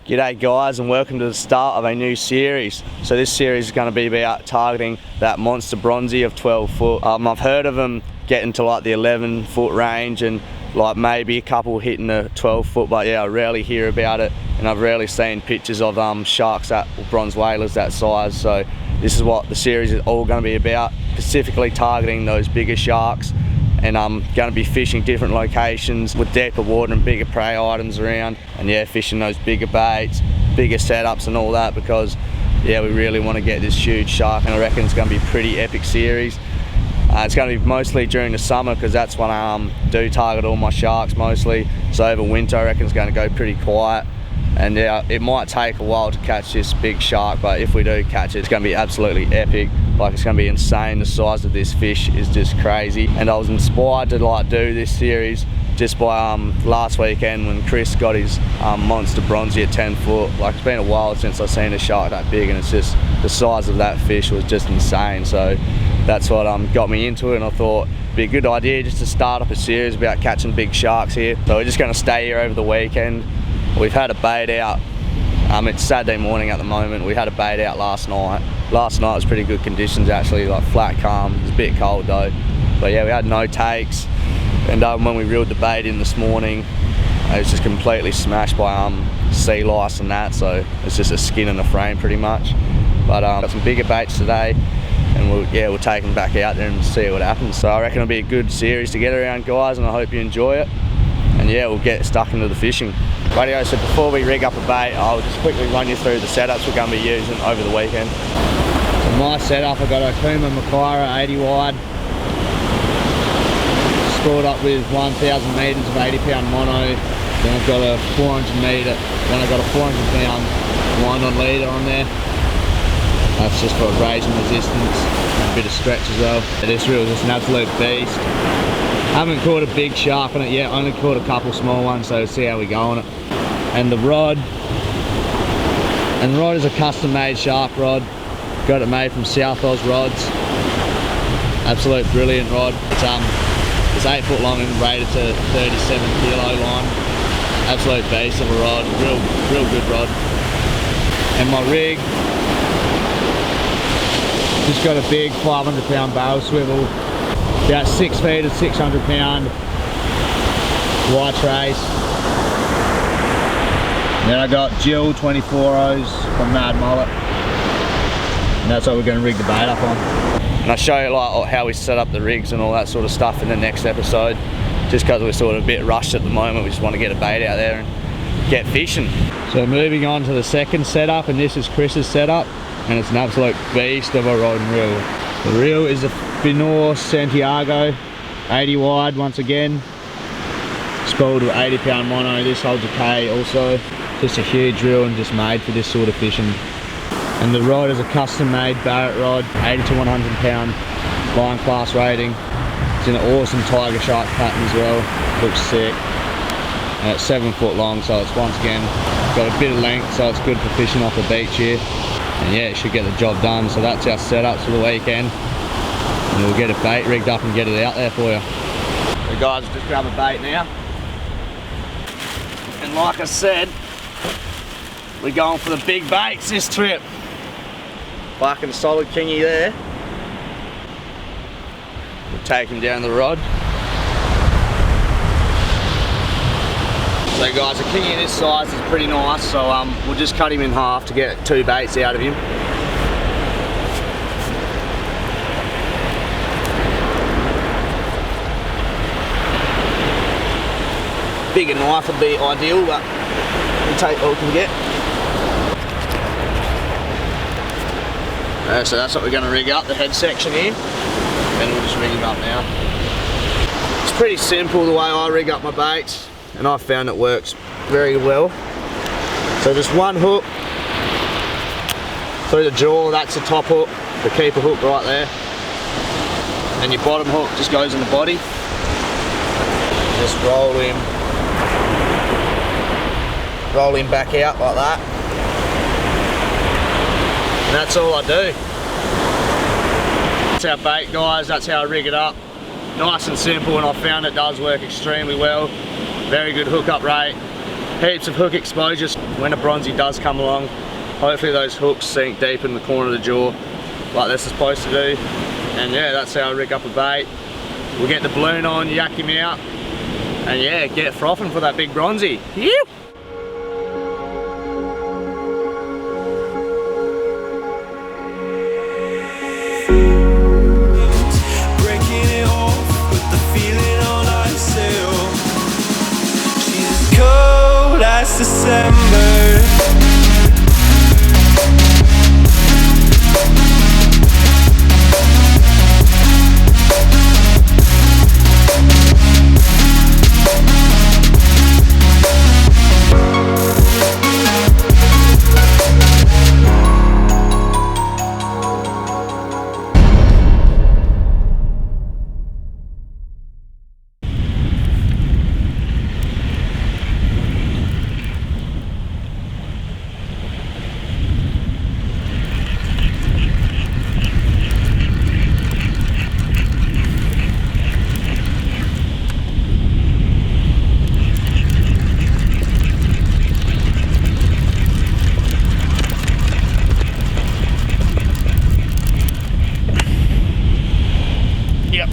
G'day guys, and welcome to the start of a new series. So this series is going to be about targeting that monster bronzie of 12 foot. I've heard of them getting to like the 11 foot range and like maybe a couple hitting the 12 foot, but yeah, I rarely hear about it, and I've rarely seen pictures of sharks that, or bronze whalers that size. So this is what the series is all going to be about, specifically targeting those bigger sharks. And I'm going to be fishing different locations with deeper water and bigger prey items around, and yeah, fishing those bigger baits, bigger setups and all that, because yeah, we really want to get this huge shark, and I reckon it's going to be a pretty epic series. It's going to be mostly during the summer, because that's when I do target all my sharks mostly. So over winter I reckon it's going to go pretty quiet, and yeah, it might take a while to catch this big shark, but if we do catch it, it's going to be absolutely epic. Like, it's going to be insane. The size of this fish is just crazy, and I was inspired to like do this series just by last weekend when Chris got his monster bronzie at 10 foot. Like, it's been a while since I've seen a shark that big, and it's just the size of that fish was just insane. So that's what got me into it, and I thought it'd be a good idea just to start up a series about catching big sharks here. So we're just going to stay here over the weekend. We've had a bait out. It's Saturday morning at the moment. We had a bait out last night. Last night was pretty good conditions actually, like flat calm. It was a bit cold though. But yeah, we had no takes. And when we reeled the bait in this morning, it was just completely smashed by sea lice and that. So it's just a skin and a frame pretty much. But got some bigger baits today, and we'll take them back out there and see what happens. So I reckon it'll be a good series to get around, guys, and I hope you enjoy it. And yeah, we'll get stuck into the fishing. Radio, so before we rig up a bait, I'll just quickly run you through the setups we're going to be using over the weekend. So my setup, I've got a Kuma Macaira 80 wide, scored up with 1,000 metres of 80 pound mono. Then I've got a 400 metre, then I've got a 400 pound wind on leader on there. That's just for abrasion resistance and a bit of stretch as well. This reel is just an absolute beast. I haven't caught a big shark on it yet, only caught a couple small ones, so see how we go on it. And the rod is a custom made shark rod. Got it made from South Oz rods. Absolute brilliant rod. It's 8 foot long and rated to 37 kilo line. Absolute beast of a rod, real good rod. And my rig, just got a big 500 pound barrel swivel. About 6 feet of 600 pound wire trace. Then I got Jill 24Os from Mad Mullet, and that's what we're going to rig the bait up on. And I'll show you like how we set up the rigs and all that sort of stuff in the next episode, just because we're sort of a bit rushed at the moment. We just want to get a bait out there and get fishing. So moving on to the second setup, and this is Chris's setup, and it's an absolute beast of a rod and reel. The reel is a Finor Santiago 80 wide once again, spooled with 80 pound mono. This holds a K also. Just a huge reel and just made for this sort of fishing. And the rod is a custom made Barrett rod, 80 to 100 pound line class rating. It's in an awesome tiger shark pattern as well, looks sick. And it's 7 foot long, so it's once again got a bit of length, so it's good for fishing off the beach here. And yeah, it should get the job done. So that's our setups for the weekend, and we'll get a bait rigged up and get it out there for you. So guys, we'll just grab a bait now. And like I said, we're going for the big baits this trip. Fucking solid kingy there. We'll take him down the rod. So guys, a kingy this size is pretty nice, so we'll just cut him in half to get 2 baits out of him. Bigger knife would be ideal, but we'll take what we can get. So that's what we're going to rig up, the head section here, and we'll just rig him up now. It's pretty simple the way I rig up my baits, and I've found it works very well. So just one hook through the jaw, that's the top hook, the keeper hook right there, and your bottom hook just goes in the body. Just roll him back out like that. And that's all I do. That's our bait, guys. That's how I rig it up. Nice and simple, and I found it does work extremely well. Very good hookup rate. heaps of hook exposures when a bronzie does come along. Hopefully those hooks sink deep in the corner of the jaw like they're supposed to do. And yeah, that's how I rig up a bait. We'll get the balloon on, yak him out, and yeah, get frothing for that big bronzie. Yew! Breaking it off with the feeling on ourselves. She's as cold as December. Yep.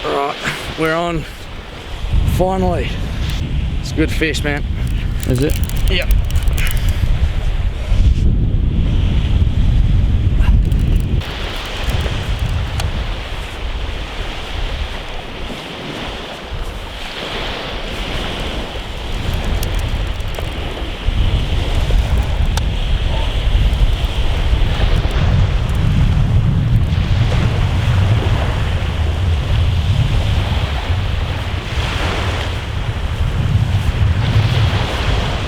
Alright, we're on. Finally. It's a good fish, man. Is it? Yep.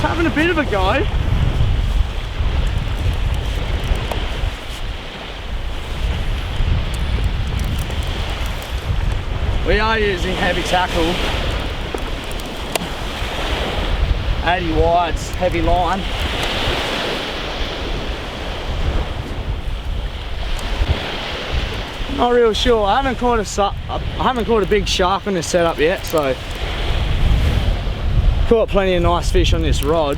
Having a bit of a go. We are using heavy tackle. 80 wides, heavy line. Not real sure. I haven't caught a big shark on this setup yet, so caught plenty of nice fish on this rod,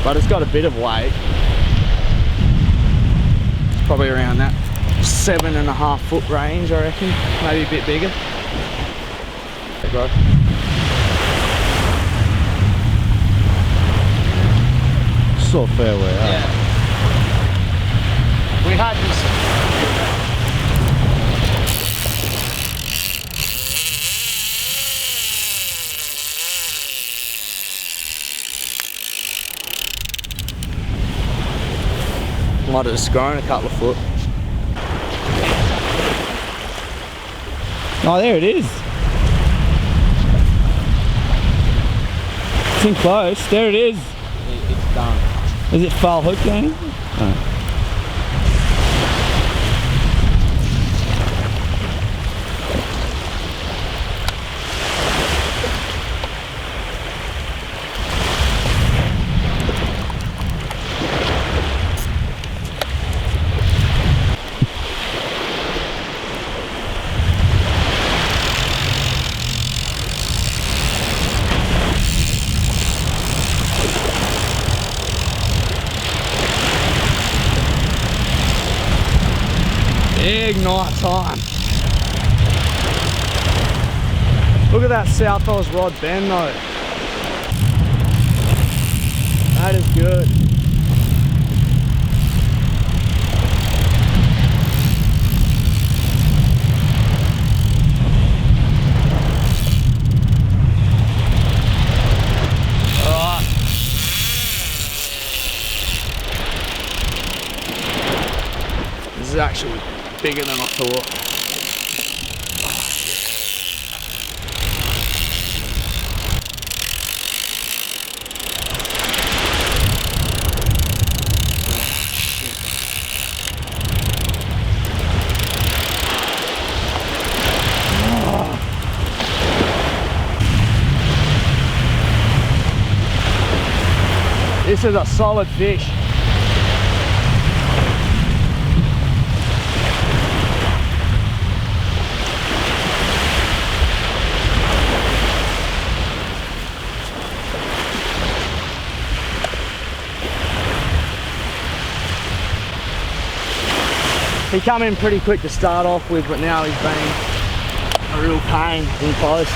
but it's got a bit of weight. It's probably around that 7.5 foot range, I reckon. Maybe a bit bigger. There you go. So fair way, Yeah. We had this. Might have just grown a couple of foot. Oh, there it is. It's in close. There it is. It's done. Is it foul hook then? Oh. Big night time. Look at that South Oz rod bend though. That is good. Alright. This is actually bigger than I thought. This is a solid fish. He come in pretty quick to start off with, but now he's been a real pain in close.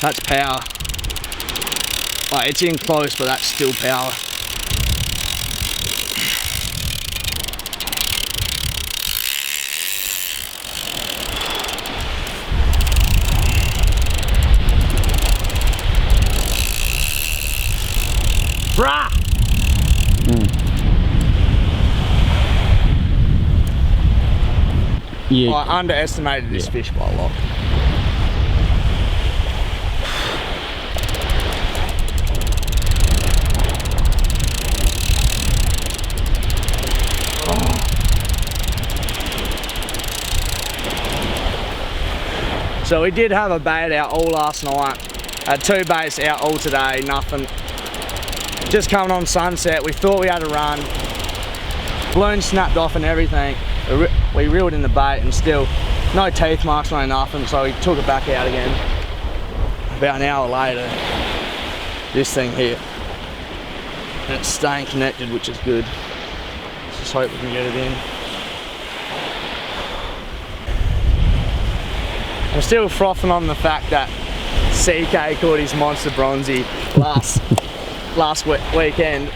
That's power. Like, it's in close, but that's still power. Brah! Yeah. I underestimated this fish by a lot. So we did have a bait out all last night. Had 2 baits out all today, nothing. Just coming on sunset, we thought we had a run. Balloon snapped off and everything. We reeled in the bait and still no teeth marks, no nothing, so we took it back out again. About an hour later, this thing here. And it's staying connected, which is good. Let's just hope we can get it in. I'm still frothing on the fact that CK caught his monster bronzie last weekend.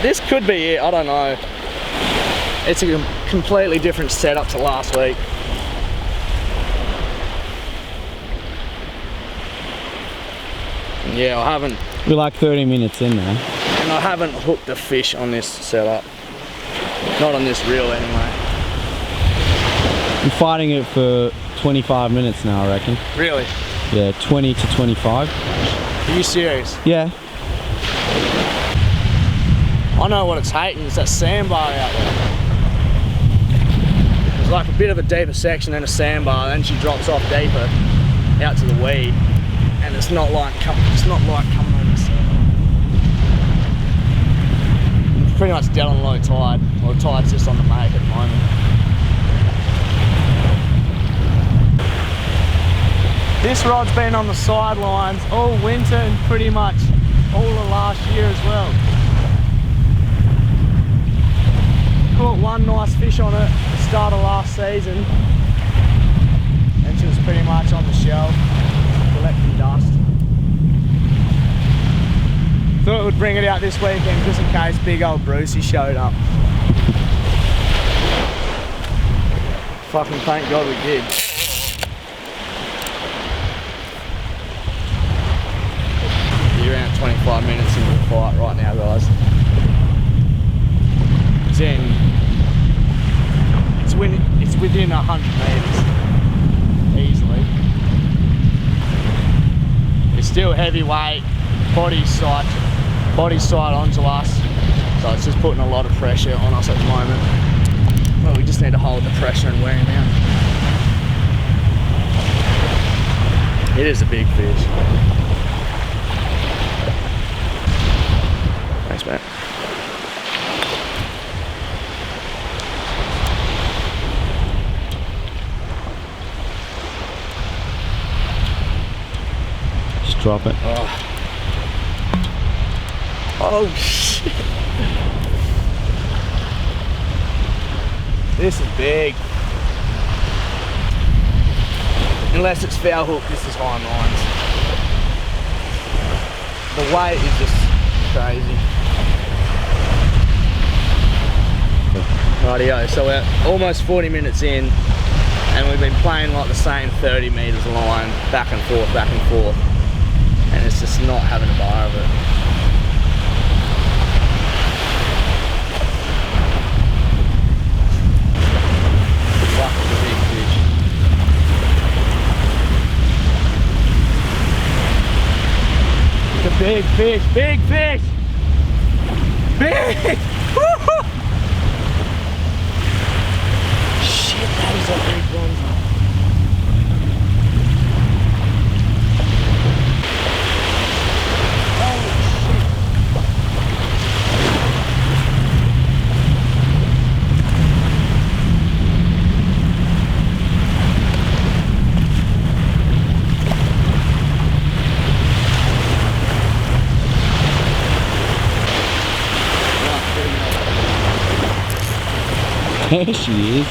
This could be it, I don't know. It's a completely different setup to last week. And yeah, I haven't... We're like 30 minutes in now. And I haven't hooked a fish on this setup. Not on this reel anyway. I'm fighting it for 25 minutes now, I reckon. Really? Yeah, 20 to 25. Are you serious? Yeah. I know what it's hating, it's that sandbar out there. There's like a bit of a deeper section and a sandbar, then she drops off deeper out to the weed, and it's not like coming on this. It's pretty much dead on low tide. Well, the tide's just on the make at the moment. This rod's been on the sidelines all winter and pretty much all of last year as well. Caught one nice fish on it at the start of last season, and she was pretty much on the shelf, collecting dust. Thought it would bring it out this weekend just in case big old Bronzies showed up. Fucking thank God we did. You're around 25 minutes into the fight right now, guys. It's within 100 metres, easily. It's still heavyweight, body side onto us, so it's just putting a lot of pressure on us at the moment. Well, we just need to hold the pressure and wear him out. It is a big fish. Thanks, mate. Just drop it. Oh shit. This is big. Unless it's foul hook, this is high lines. The weight is just crazy. Rightio, so we're almost 40 minutes in and we've been playing like the same 30 metres line, back and forth, and it's just not having a bar of it. Fuck, it's a big fish. fish, big fish! Big! Shit, that is a big bronzy. There she is.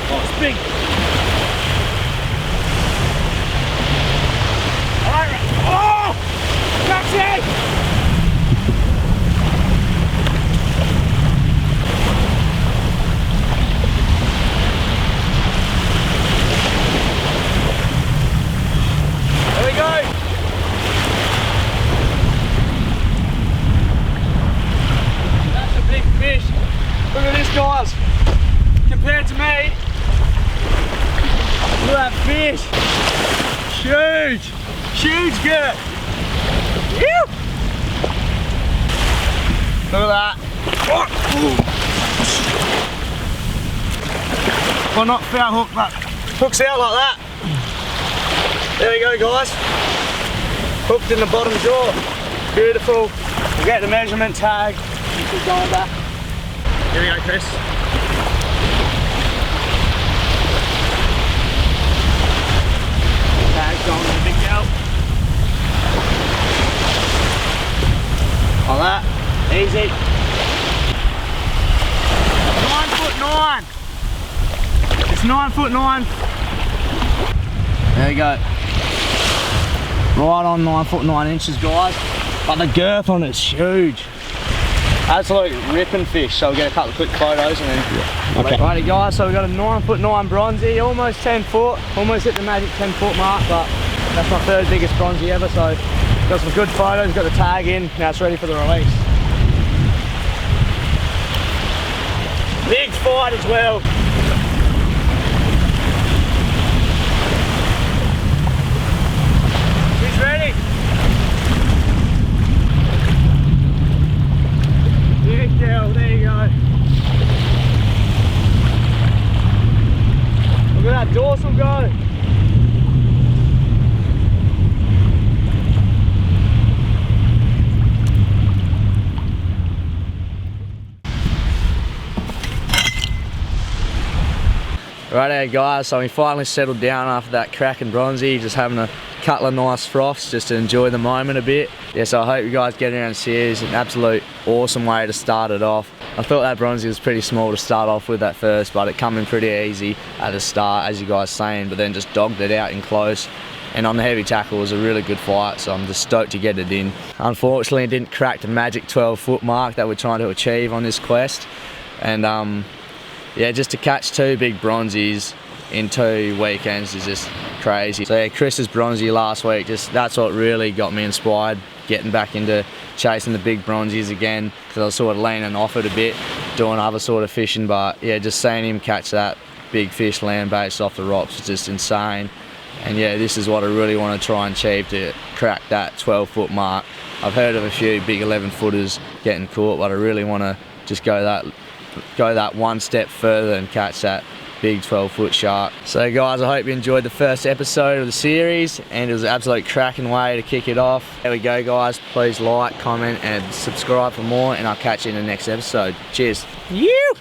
Oh, it's big. Alright. Oh! Taxi! There we go. That's a big fish. Look at this, guys. Compared to me, look at that fish. Huge. Huge good. Look at that. Well, not foul hook, but hooks out like that. There we go, guys. Hooked in the bottom jaw. Beautiful. We'll get the measurement tag. Keep going back. Here we go, Chris. Tag's going to the big girl. Like that. Easy. 9'9". It's 9'9". There we go. Right on 9'9", guys. But the girth on it's huge. Absolute ripping fish. So we'll get a couple of quick photos and then. Yeah. Okay. Righty guys, so we've got a 9'9" bronzy, almost 10 foot, almost hit the magic 10 foot mark, but that's my third biggest bronzy ever. So got some good photos, got the tag in. Now it's ready for the release. Big fight as well. Ready? Big girl, there you go. Look at that dorsal go. Righto guys, so we finally settled down after that cracking bronzy, just having a couple of nice froths just to enjoy the moment a bit. Yeah, so I hope you guys get around and see it. It's an absolute awesome way to start it off. I thought that bronzy was pretty small to start off with at first, but it come in pretty easy at the start, as you guys saying, but then just dogged it out in close. And on the heavy tackle it was a really good fight, so I'm just stoked to get it in. Unfortunately, it didn't crack the magic 12 foot mark that we're trying to achieve on this quest. And yeah, just to catch two big bronzies in 2 weekends is just crazy. So yeah, Chris's bronzy last week, that's what really got me inspired, getting back into chasing the big bronzies again, because I was sort of leaning off it a bit, doing other sort of fishing, but yeah, just seeing him catch that big fish land-based off the rocks was just insane. And yeah, this is what I really want to try and achieve, to crack that 12 foot mark. I've heard of a few big 11 footers getting caught, but I really want to just go that one step further and catch that big 12 foot shark. So guys, I hope you enjoyed the first episode of the series, and it was an absolute cracking way to kick it off. There we go guys, please like, comment and subscribe for more, and I'll catch you in the next episode. Cheers. You.